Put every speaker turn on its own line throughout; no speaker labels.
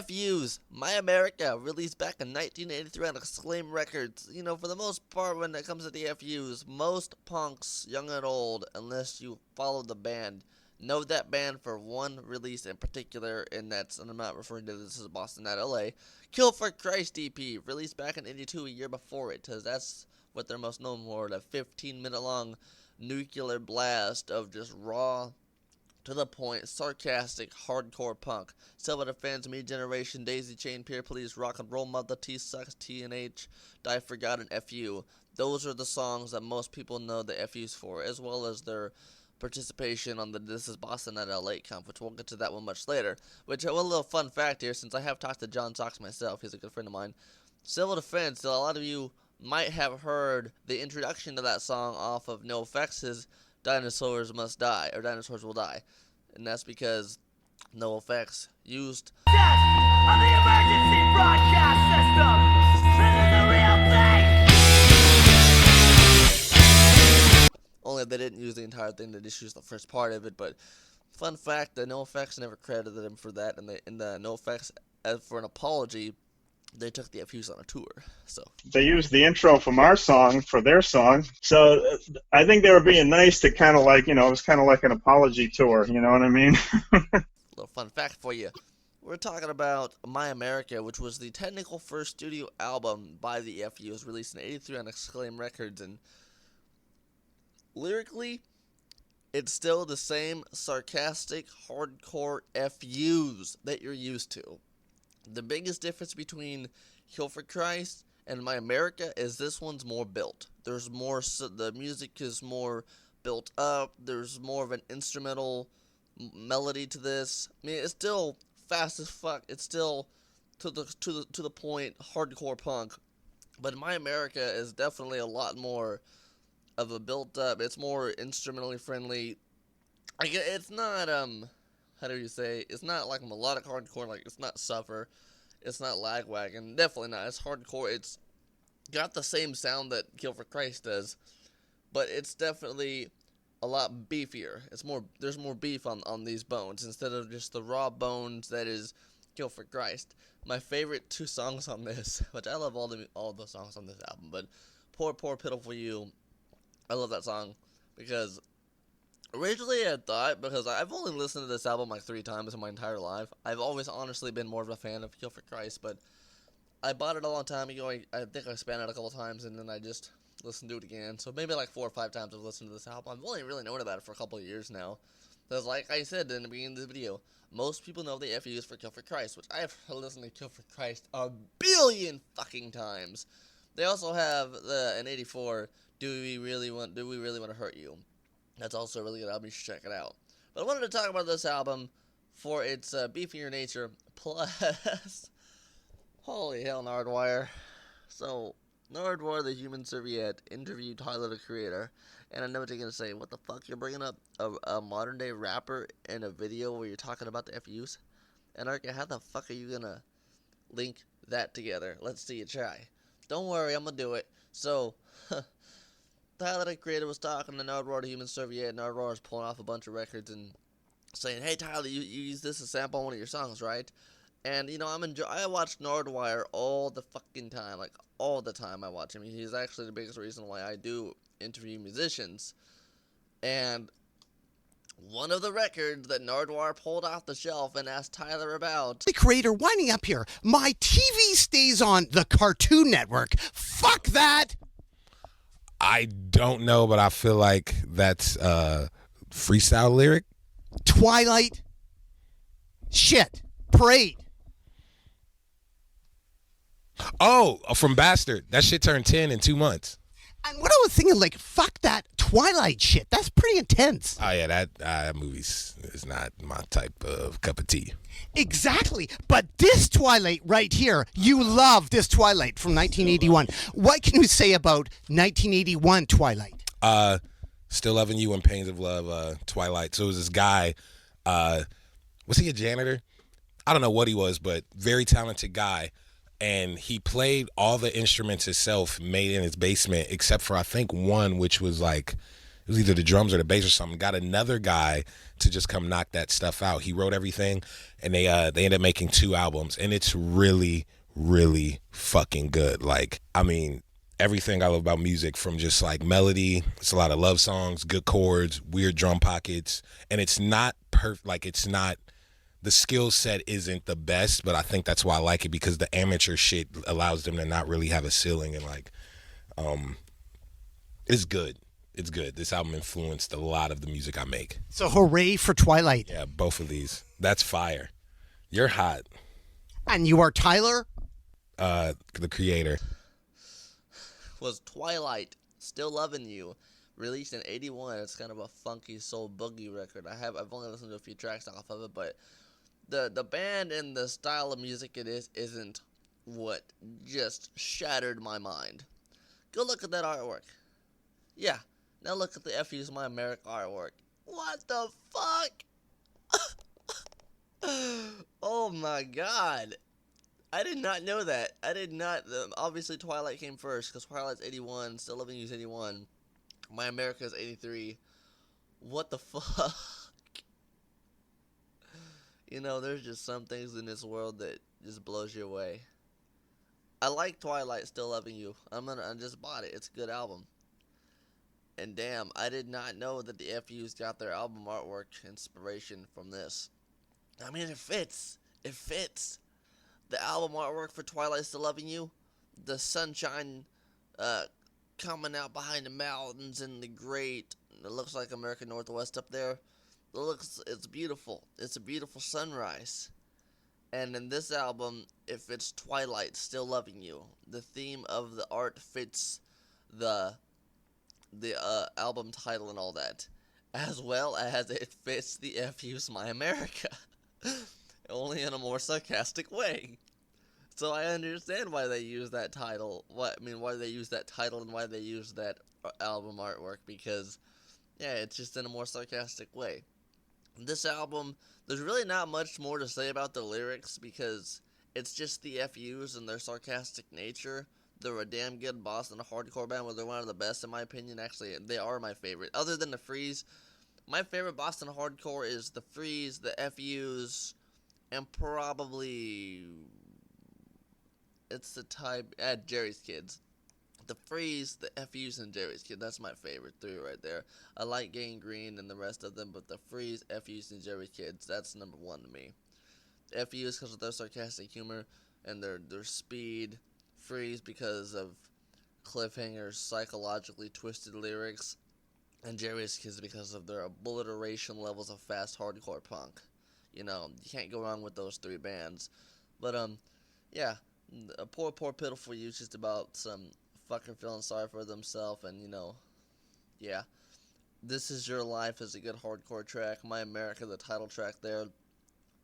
FU's My America, released back in 1983 on Exclaim Records. You know, for the most part, when it comes to the FU's, most punks, young and old, unless you follow the band, know that band for one release in particular, and I'm not referring to This Is Boston, not LA. Kill for Christ EP, released back in 82, a year before it, because that's what they're most known for, the 15-minute long nuclear blast of just raw, to the point, sarcastic, hardcore punk. Self-Defense, Me Generation, Daisy Chain, Peer Police, Rock and Roll Mother, T-Sucks, T&H, Die Forgotten, FU. Those are the songs that most people know the FU's for, as well as their participation on the This Is Boston at LA comp, which we'll get to that one much later. Which, a little fun fact here, since I have talked to John Sox myself, he's a good friend of mine. Civil Defense, a lot of you might have heard the introduction to that song off of NoFX's Dinosaurs Must Die, or Dinosaurs Will Die. And that's because NoFX used
on the emergency broadcast system. This is the real thing.
Only they didn't use the entire thing, they just used the first part of it. But fun fact, the NoFX never credited him for that, and the NoFX, for an apology, they took the FUs on a tour. So
they used the intro from our song for their song. So I think they were being nice to kind of like, it was kind of like an apology tour. You know what I mean?
Little fun fact for you. We're talking about My America, which was the technical first studio album by the FUs, released in 83 on Exclaim Records. And lyrically, it's still the same sarcastic, hardcore FUs that you're used to. The biggest difference between Kill for Christ and My America is this one's more built. There's more, the music is more built up. There's more of an instrumental melody to this. I mean, it's still fast as fuck. It's still to the point hardcore punk. But My America is definitely a lot more of a built up. It's more instrumentally friendly. It's not how do you say? It's not like melodic hardcore. Like, it's not Suffer. It's not Lagwagon. Definitely not. It's hardcore. It's got the same sound that Kill for Christ does, but it's definitely a lot beefier. There's more beef on these bones instead of just the raw bones that is Kill for Christ. My favorite two songs on this, which I love all the songs on this album, but Poor Poor Pitiful You, I love that song because originally I thought, because I've only listened to this album like 3 times in my entire life, I've always honestly been more of a fan of Kill for Christ, but I bought it a long time ago. I think I spent it a couple times, and then I just listened to it again. So maybe like 4 or 5 times I've listened to this album. I've only really known about it for a couple of years now. Because like I said in the beginning of the video, most people know the FUs for Kill for Christ, which I've listened to Kill for Christ a billion fucking times. They also have in '84, Do We Really Want to Hurt You? That's also a really good album. You should check it out. But I wanted to talk about this album for its beefier nature, plus, holy hell, Nardwire. So, Nardwire, the Human Serviette, interviewed Tyler, the Creator, and I know what you're going to say. What the fuck? You're bringing up a modern-day rapper in a video where you're talking about the FUs? Anarka, how the fuck are you going to link that together? Let's see you try. Don't worry, I'm going to do it. So, Tyler, the Creator, was talking to Nardwire, the Human Serviette, and Nardwire was pulling off a bunch of records and saying, hey, Tyler, you use this as a sample on one of your songs, right? And, I watch Nardwire all the fucking time. Like, all the time I watch him. He's actually the biggest reason why I do interview musicians. And one of the records that Nardwire pulled off the shelf and asked Tyler about.
The Creator, winding up here. My TV stays on the Cartoon Network. Fuck that!
I don't know, but I feel like that's a freestyle lyric.
Twilight. Shit. Parade.
Oh, from Bastard. That shit turned 10 in 2 months.
And what I was thinking, like, fuck that Twilight shit. That's pretty intense.
Oh, yeah, that movie's is not my type of cup of tea.
Exactly. But this Twilight right here, you love this Twilight from 1981. What can you say about 1981 Twilight?
Still Loving You and Pains of Love, Twilight. So it was this guy, was he a janitor? I don't know what he was, but very talented guy. And he played all the instruments himself, made in his basement, except for I think one, which was like It was either the drums or the bass or something. Got another guy to just come knock that stuff out. He wrote everything, and they ended up making 2 albums, and it's really, really fucking good. Like, I mean, everything I love about music, from just like melody, it's a lot of love songs, good chords, weird drum pockets, and it's not perfect. Like, it's not, the skill set isn't the best, but I think that's why I like it, because the amateur shit allows them to not really have a ceiling, and like, it's good. It's good. This album influenced a lot of the music I make.
So hooray for Twilight.
Yeah, both of these. That's fire. You're hot.
And you are Tyler?
The creator.
Was Twilight, Still Loving You, released in '81. It's kind of a funky soul boogie record. I've only listened to a few tracks off of it, but the band and the style of music it isn't what just shattered my mind. Go look at that artwork. Yeah, now look at the FU's My America artwork. What the fuck? Oh my god. I did not know that. I did not. Obviously, Twilight came first, because Twilight's '81, Still Loving You's '81. My America's '83. What the fuck? You know, there's just some things in this world that just blows you away. I like Twilight, Still Loving You. I just bought it. It's a good album. And damn, I did not know that the FUs got their album artwork inspiration from this. I mean, it fits. It fits. The album artwork for Twilight Still Loving You, the sunshine coming out behind the mountains and the great, it looks like American Northwest up there. It's beautiful. It's a beautiful sunrise. And in this album, it fits Twilight Still Loving You. The theme of the art fits the album title and all that, as well as it fits the FU's My America. Only in a more sarcastic way. So I understand why they use that title. Why they use that title and why they use that album artwork, because, yeah, it's just in a more sarcastic way. This album, there's really not much more to say about the lyrics, because it's just the FUs and their sarcastic nature. They're a damn good Boston hardcore band, where they're one of the best in my opinion. Actually, they are my favorite. Other than the Freeze, my favorite Boston hardcore is the Freeze, the FUs, and probably it's the type Jerry's Kids. The Freeze, the FUs, and Jerry's Kids. That's my favorite 3 right there. I like Gang Green and the rest of them, but the Freeze, FUs, and Jerry's Kids, that's number 1 to me. FUs because of their sarcastic humor and their speed. Freeze because of Cliffhanger's psychologically twisted lyrics. And Jerry's Kids because of their obliteration levels of fast hardcore punk. You know, you can't go wrong with those 3 bands. But, yeah, Poor Pitiful You's just about some fucking feeling sorry for themselves, and, you know, yeah. This Is Your Life is a good hardcore track. My America, the title track there.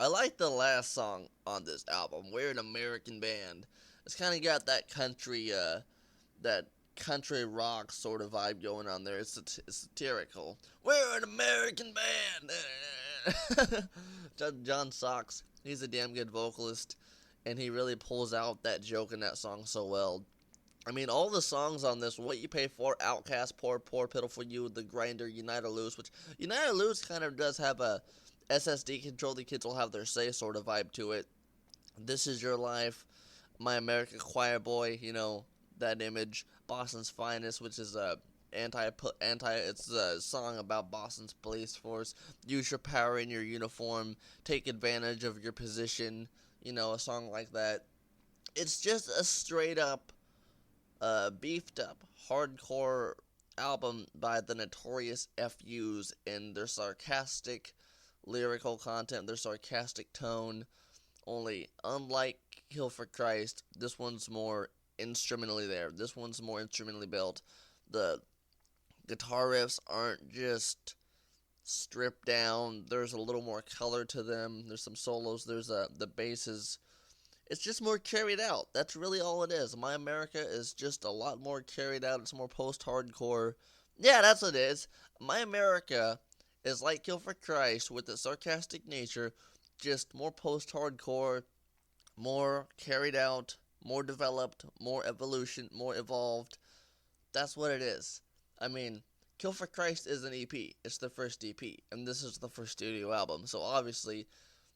I like the last song on this album, We're an American Band. It's kind of got that country rock sort of vibe going on there. It's satirical. We're an American band. John Sachs, he's a damn good vocalist, and he really pulls out that joke in that song so well. I mean, all the songs on this, What You Pay For, Outcast, Poor Pitiful You, The Grinder, Unite or Lose, which Unite or Lose kind of does have a SSD control, the kids will have their say sort of vibe to it. This Is Your Life, My America, Choir Boy, you know, that image. Boston's Finest, which is it's a song about Boston's police force. Use your power in your uniform, take advantage of your position, you know, a song like that. It's just a straight up, beefed up, hardcore album by the notorious FUs in their sarcastic lyrical content, their sarcastic tone. Only, unlike Kill for Christ, this one's more instrumentally there. This one's more instrumentally built. The guitar riffs aren't just stripped down. There's a little more color to them. There's some solos. The bass it's just more carried out. That's really all it is. My America is just a lot more carried out. It's more post-hardcore. Yeah, that's what it is. My America is like Kill for Christ with its sarcastic nature, just more post-hardcore, more carried out, more developed, more evolution, more evolved. That's what it is. I mean, Kill for Christ is an EP. It's the first EP, and this is the first studio album. So obviously,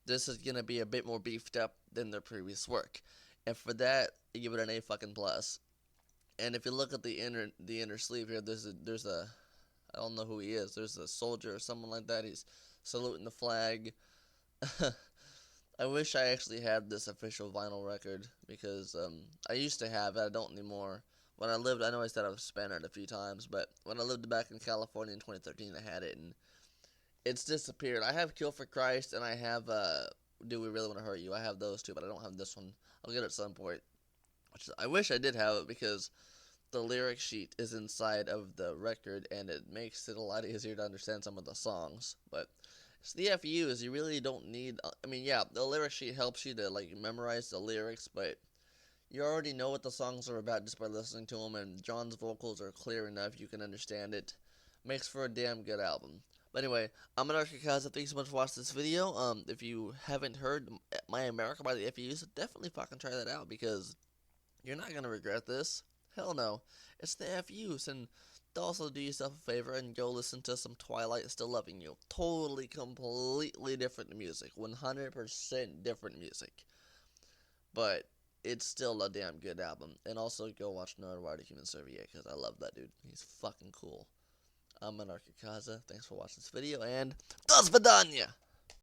this is gonna be a bit more beefed up than their previous work. And for that, you give it an A fucking plus. And if you look at the inner sleeve here, there's a I don't know who he is. There's a soldier or someone like that. He's saluting the flag. I wish I actually had this official vinyl record because I used to have it. I don't anymore. When I lived, I know I said I've spent it a few times, but when I lived back in California in 2013, I had it, and it's disappeared. I have Kill for Christ, and I have Do We Really Want to Hurt You? I have those two, but I don't have this one. I'll get it at some point. I wish I did have it because the lyric sheet is inside of the record, and it makes it a lot easier to understand some of the songs. But it's the FUs. You really don't need. I mean, yeah, the lyric sheet helps you to like memorize the lyrics, but you already know what the songs are about just by listening to them, and John's vocals are clear enough you can understand it. Makes for a damn good album. But anyway, I'm Anarka. Thanks so much for watching this video. If you haven't heard My America by the FUs, definitely fucking try that out because you're not gonna regret this. Hell no. It's the FUs, and also do yourself a favor and go listen to some Twilight Still Loving You. Totally, completely different music. 100% different music. But it's still a damn good album. And also go watch Nerdwire Human Survey because I love that dude. He's fucking cool. I'm Anarka. Thanks for watching this video, and do svidanya!